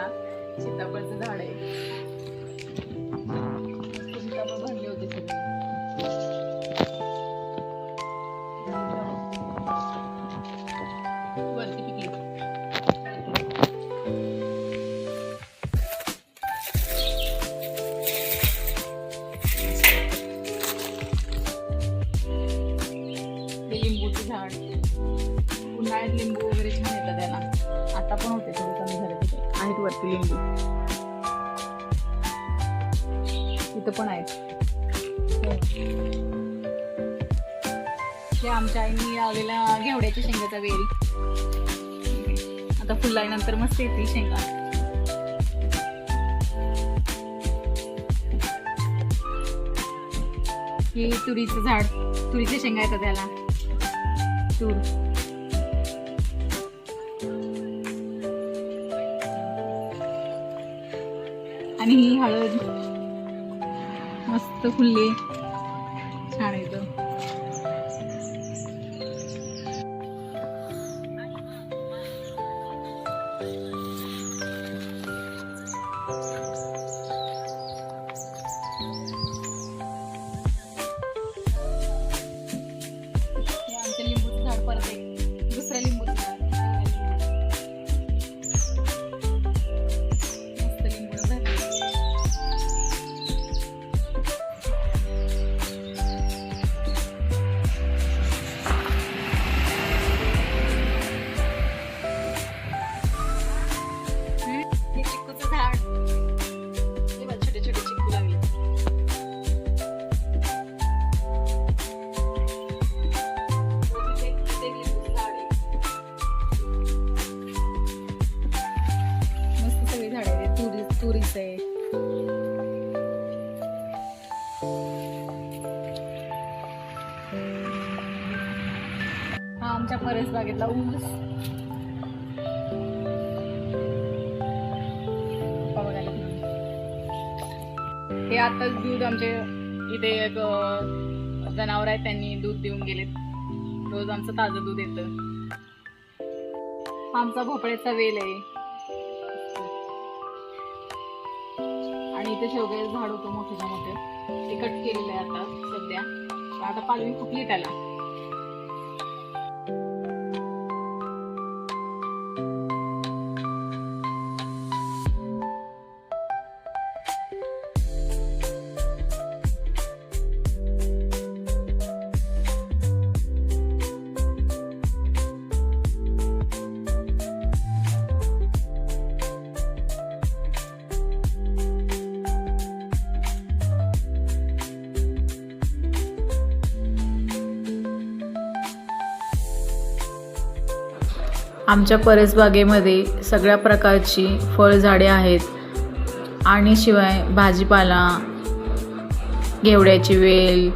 बघा सीताफळचं झाड आहे. सीताफळ भरले होते सगळे. वरती पिकले. हे लिंबूचं झाड, उन्हाळ्यात लिंबू वगैरे छान येतं त्याला. आता पण होते, थोडे कमी झाले तिथे आहेत वरती लिंबू. तिथं पण आहेत. हे आमच्या आईने लावलेल्या घेवड्याच्या शेंगाचा वेल. आता फुलाईनंतर मस्त येतील शेंगा. हे तुरीचं झाड, तुरीच्या शेंगा येतात त्याला. तूर आणि ही हळद मस्त फुलले, छान येतं. हे आमचं लिंबूचं झाड परत आहे, दुसऱ्या लिंबूचं झाड. तुरीच आहे. हा आमच्या परस बागेतला ऊस. हे आता दूध आमचे इथे एक जनावर आहे, त्यांनी दूध देऊन गेलेत. रोज आमचं ताजं दूध येतं. हा आमचा भोपळ्याचा वेल आहे. आणि इथे शेवग्याचं झाड होतं मोठ्याच्या मोठे, ते कट केलेलं आहे आता सध्या. आता पालवी फुटली त्याला. आमच्या परसबागेमध्ये सगळ्या प्रकारची फळझाडे आहेत आणि शिवाय भाजीपाला, घेवड्याची वेल,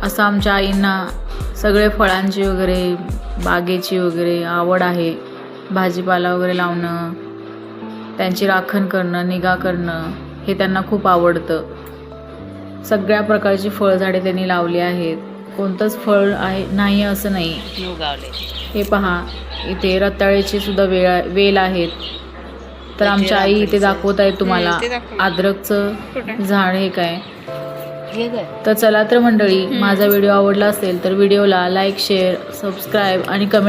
असं आमच्या आईंना सगळे फळांची वगैरे, बागेची वगैरे आवड आहे. भाजीपाला वगैरे लावणं, त्यांची राखण करणं, निगा करणं हे त्यांना खूप आवडतं. सगळ्या प्रकारची फळझाडे त्यांनी लावली आहेत. कोणतंच फळ आहे नाही असं नाही. हे पहा, इथे रताळ्याची सुद्धा वेल आहेत. तर आमच्या आई इथे दाखवत आहे तुम्हाला अद्रकचं झाड. हे काय तर चला तर मंडळी, माझा व्हिडिओ आवडला असेल तर व्हिडिओला लाईक, शेअर, सबस्क्राईब आणि कमेंट